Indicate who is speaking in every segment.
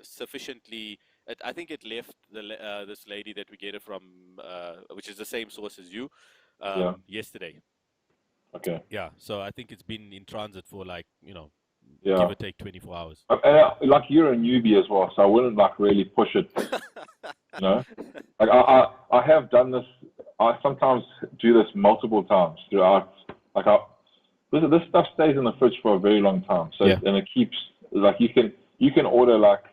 Speaker 1: sufficiently. I think it left this lady that we get it from, which is the same source as you, yesterday.
Speaker 2: Okay.
Speaker 1: Yeah, so I think it's been in transit for like,
Speaker 2: Yeah.
Speaker 1: give or take 24 hours.
Speaker 2: Like you're a newbie as well, so I wouldn't like really push it. Like I have done this. I sometimes do this multiple times throughout. Like this stuff stays in the fridge for a very long time. So and it keeps like you can order like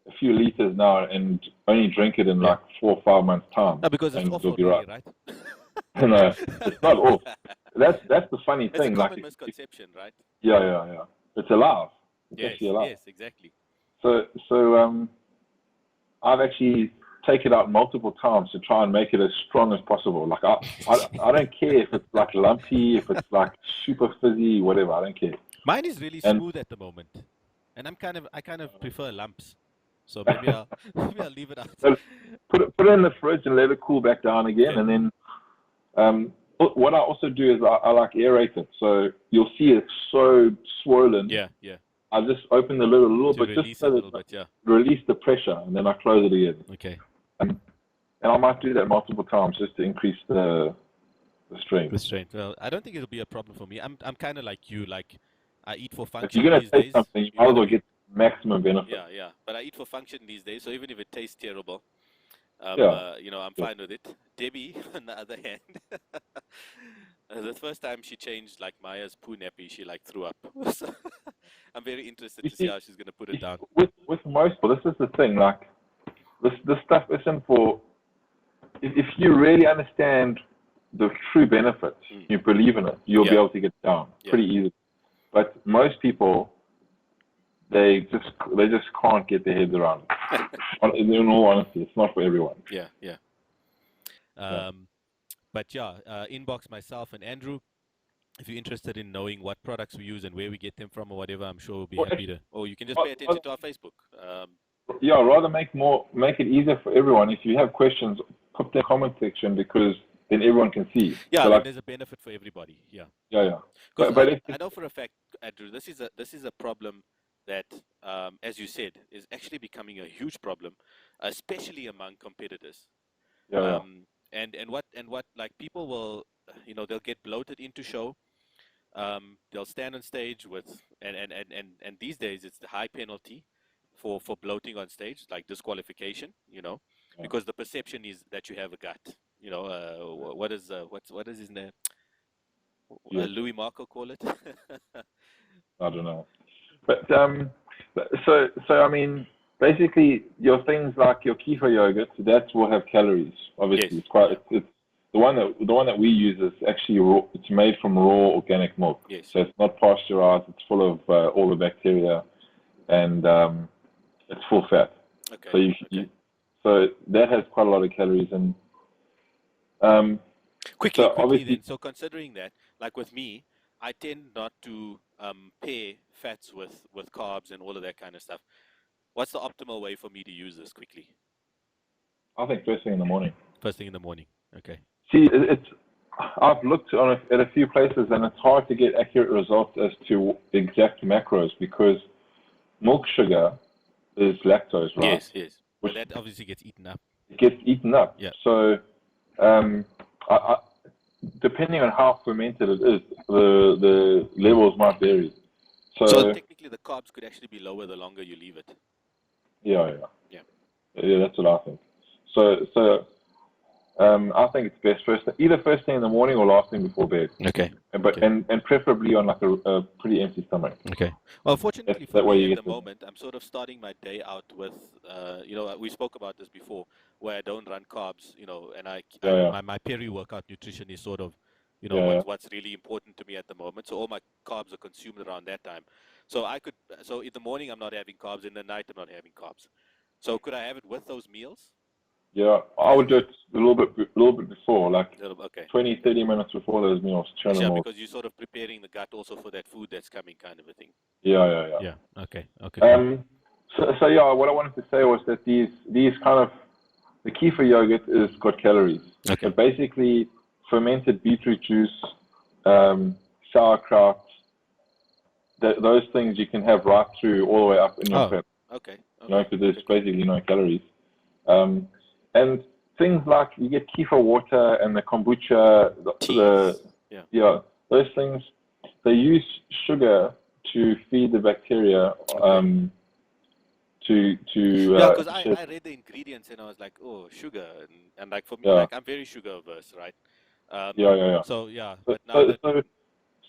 Speaker 2: a few liters now and only drink it in like 4 or 5 months time.
Speaker 1: No, because it's off already, right?
Speaker 2: No, it's not off. That's the funny thing.
Speaker 1: It's a common misconception, right?
Speaker 2: Yeah. It's alive. It's actually alive.
Speaker 1: Yes, exactly.
Speaker 2: So I've actually taken it out multiple times to try and make it as strong as possible. Like I don't care if it's like lumpy, if it's like super fizzy, whatever. I don't care.
Speaker 1: Mine is really smooth at the moment, and I kind of prefer lumps. So maybe I'll leave it out.
Speaker 2: Put it in the fridge and let it cool back down again, and then what I also do is I like aerate it. So you'll see it's so swollen.
Speaker 1: Yeah.
Speaker 2: I just open the lid a little bit, just so release the pressure, and then I close it again.
Speaker 1: Okay.
Speaker 2: And I might do that multiple times just to increase the strength.
Speaker 1: The strength. Well, I don't think it'll be a problem for me. I'm kind of like you. Like I eat for function.
Speaker 2: If you're gonna taste something, you might as well get maximum benefit.
Speaker 1: Yeah. But I eat for function these days, so even if it tastes terrible, I'm fine with it. Debbie, on the other hand, the first time she changed like Maya's poo nappy, she like threw up. So I'm very interested to see how she's gonna put it down.
Speaker 2: With most people, this is the thing. Like this stuff isn't for. If you really understand the true benefits, you believe in it, you'll be able to get down pretty easily. But most people, they just can't get their heads around it. In all honesty, it's not for everyone.
Speaker 1: Yeah. But inbox myself and Andrew if you're interested in knowing what products we use and where we get them from or whatever. I'm sure we'll be happy to. Or you can just pay attention to our Facebook.
Speaker 2: Rather make it easier for everyone. If you have questions, put them in the comment section because then everyone can see.
Speaker 1: Yeah, so there's a benefit for everybody. Yeah.
Speaker 2: But
Speaker 1: I know for a fact, Andrew, this is a problem that, as you said, is actually becoming a huge problem, especially among competitors. And what like people will, they'll get bloated into show. They'll stand on stage with and these days it's the high penalty for bloating on stage, like disqualification, because the perception is that you have a gut. What is his name? Louis Marco call it?
Speaker 2: I don't know. But so I mean, basically your things like your kefir yogurt, that will have calories. Obviously, it's the one that we use is actually raw. It's made from raw organic milk.
Speaker 1: Yes.
Speaker 2: So it's not pasteurized. It's full of all the bacteria, and it's full fat.
Speaker 1: Okay.
Speaker 2: So that has quite a lot of calories. And
Speaker 1: quickly then. So considering that, like with me, I tend not to pair fats with carbs and all of that kind of stuff. What's the optimal way for me to use this quickly?
Speaker 2: I think first thing in the morning.
Speaker 1: First thing in the morning. Okay.
Speaker 2: See, I've looked at a few places and it's hard to get accurate results as to exact macros because milk sugar is lactose, right?
Speaker 1: Yes. But that obviously gets eaten up.
Speaker 2: It gets eaten up.
Speaker 1: Yeah.
Speaker 2: So, depending on how fermented it is, the levels might vary.
Speaker 1: So technically, the carbs could actually be lower the longer you leave it.
Speaker 2: Yeah, that's what I think. So I think it's best either first thing in the morning or last thing before bed.
Speaker 1: Okay.
Speaker 2: And preferably on like a pretty empty stomach.
Speaker 1: Okay. Well, fortunately for me at the moment, I'm sort of starting my day out with, we spoke about this before, where I don't run carbs, and my peri-workout nutrition is sort of, what's really important to me at the moment. So all my carbs are consumed around that time. So so in the morning I'm not having carbs, in the night I'm not having carbs. So could I have it with those meals?
Speaker 2: Yeah, I would do it a little bit before, like 20, 30 minutes before those meals.
Speaker 1: Because you're sort of preparing the gut also for that food that's coming, kind of a thing.
Speaker 2: Yeah.
Speaker 1: Okay.
Speaker 2: So what I wanted to say was that these kind of the kefir yogurt is got calories.
Speaker 1: Okay.
Speaker 2: But basically, fermented beetroot juice, sauerkraut, those things you can have right through all the way up in your prep.
Speaker 1: Okay.
Speaker 2: know, because there's basically no calories. And things like you get kefir water and the kombucha, those things, they use sugar to feed the bacteria.
Speaker 1: Because I read the ingredients and I was like, oh, sugar, and like for me, like I'm very sugar averse, right? So but now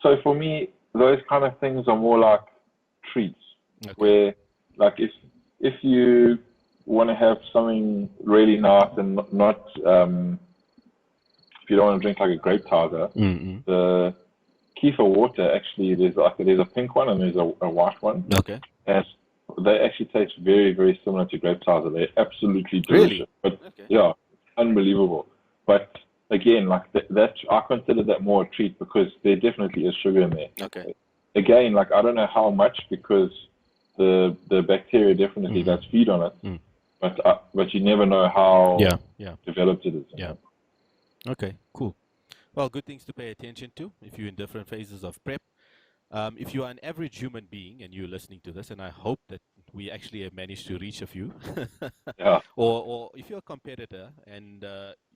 Speaker 2: so for me, those kind of things are more like treats, where like if you want to have something really nice and not if you don't want to drink like a grape tiger, the kefir water actually there's a pink one and there's a white one.
Speaker 1: Okay.
Speaker 2: And they actually taste very, very similar to grape cider. They're absolutely delicious.
Speaker 1: Really?
Speaker 2: But unbelievable. But again, like that, I consider that more a treat because there definitely is sugar in there.
Speaker 1: Okay.
Speaker 2: Again, like I don't know how much because the bacteria definitely does feed on it. But you never know how developed it is.
Speaker 1: Yeah. Okay. Cool. Well, good things to pay attention to if you're in different phases of prep. If you are an average human being and you're listening to this, and I hope that we actually have managed to reach a few, or if you're a competitor and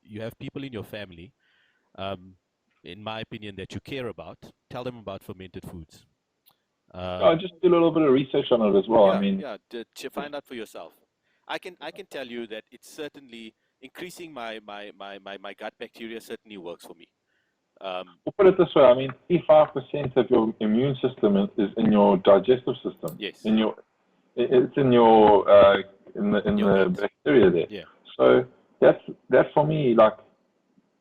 Speaker 1: you have people in your family, in my opinion, that you care about, tell them about fermented foods.
Speaker 2: Just do a little bit of research on it as well.
Speaker 1: To find out for yourself. I can tell you that it's certainly increasing my gut bacteria certainly works for me.
Speaker 2: We'll put it this way. I mean, 85% of your immune system is in your digestive system.
Speaker 1: Yes.
Speaker 2: It's in your in the bacteria there.
Speaker 1: Yeah.
Speaker 2: So that's for me. Like,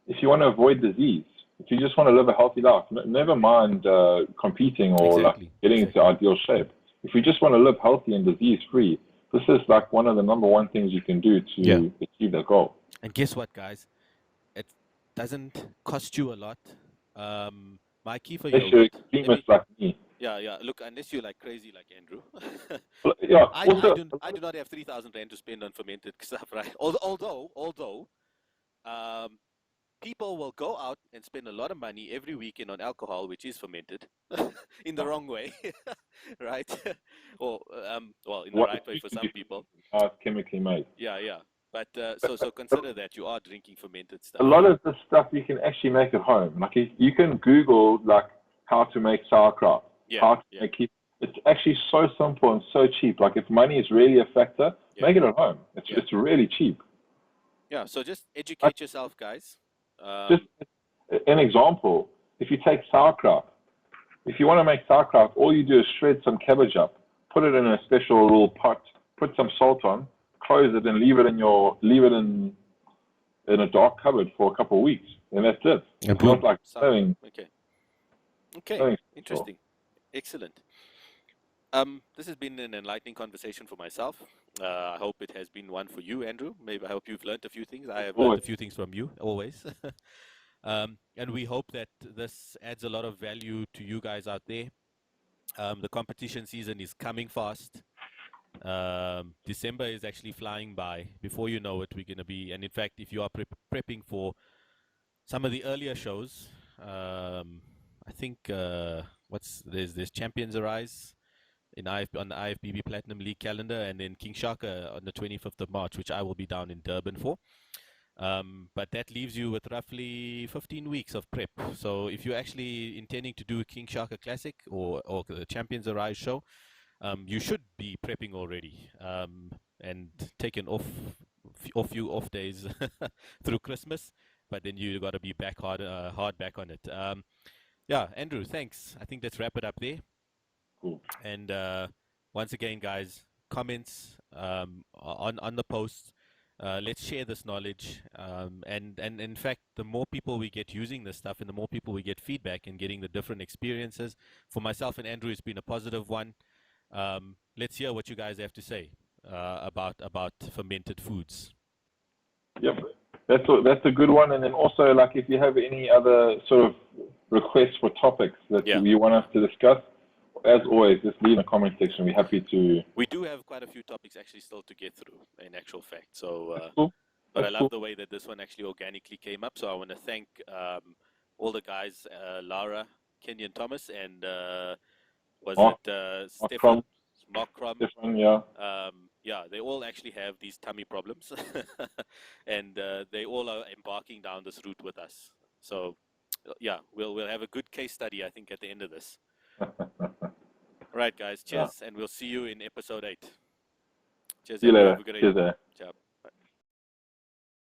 Speaker 2: if you want to avoid disease, if you just want to live a healthy life, never mind competing or like getting into ideal shape. If you just want to live healthy and disease free, this is like one of the number one things you can do to achieve that goal.
Speaker 1: And guess what, guys? It doesn't cost you a lot. My kefir yogurt.
Speaker 2: You're extremist like me.
Speaker 1: Yeah. Look, unless you're like crazy like Andrew. I do not have 3,000 rand to spend on fermented stuff, right? Although, people will go out and spend a lot of money every weekend on alcohol, which is fermented, in the wrong way, right? Or in the right way for some people.
Speaker 2: Chemically made.
Speaker 1: Yeah. But so consider that you are drinking fermented stuff.
Speaker 2: A lot of the stuff you can actually make at home. Like you can Google like how to make sauerkraut. It's actually so simple and so cheap. Like if money is really a factor, make it at home. It's really cheap.
Speaker 1: Yeah. So just educate yourself, guys.
Speaker 2: Just an example. If you take sauerkraut, if you want to make sauerkraut, all you do is shred some cabbage up, put it in a special little pot, put some salt on, close it, and leave it in a dark cupboard for a couple of weeks, and that's it. It's not like selling.
Speaker 1: Okay. Interesting. Excellent. This has been an enlightening conversation for myself. I hope it has been one for you, Andrew. Maybe I hope you've learned a few things. I have learned a few things from you, always. And we hope that this adds a lot of value to you guys out there. The competition season is coming fast. December is actually flying by. Before you know it, we're going to be, and in fact, if you are prepping for some of the earlier shows, I think there's Champions Arise on the IFBB Platinum League calendar, and then King Shaka on the 25th of March, which I will be down in Durban for. But that leaves you with roughly 15 weeks of prep. So if you're actually intending to do a King Shaka Classic or the Champions Arise show, you should be prepping already and taking few off days through Christmas. But then you got to be back hard back on it. Andrew, thanks. I think let's wrap it up there.
Speaker 2: Cool.
Speaker 1: And once again, guys, comments on the posts. Let's share this knowledge. And in fact, the more people we get using this stuff and the more people we get feedback and getting the different experiences, for myself and Andrew, it's been a positive one. Let's hear what you guys have to say about fermented foods.
Speaker 2: Yep, that's a good one. And then also, like, if you have any other sort of requests for topics that you want us to discuss, as always, just leave in the comment section. We're happy to.
Speaker 1: We do have quite a few topics actually still to get through, in actual fact. So,
Speaker 2: cool.
Speaker 1: But I love the way that this one actually organically came up. So I want to thank all the guys, Lara, Kenyon Thomas, and Mark Crom.
Speaker 2: Stefan, yeah.
Speaker 1: yeah, they all actually have these tummy problems, and they all are embarking down this route with us. So, yeah, we'll have a good case study, I think, at the end of this. All right, guys.
Speaker 2: Yeah.
Speaker 1: Cheers, and we'll see you in episode 8. Cheers,
Speaker 2: See you
Speaker 1: Andrew.
Speaker 2: later.
Speaker 1: Have a good day.
Speaker 2: Cheers, eh?
Speaker 1: Ciao.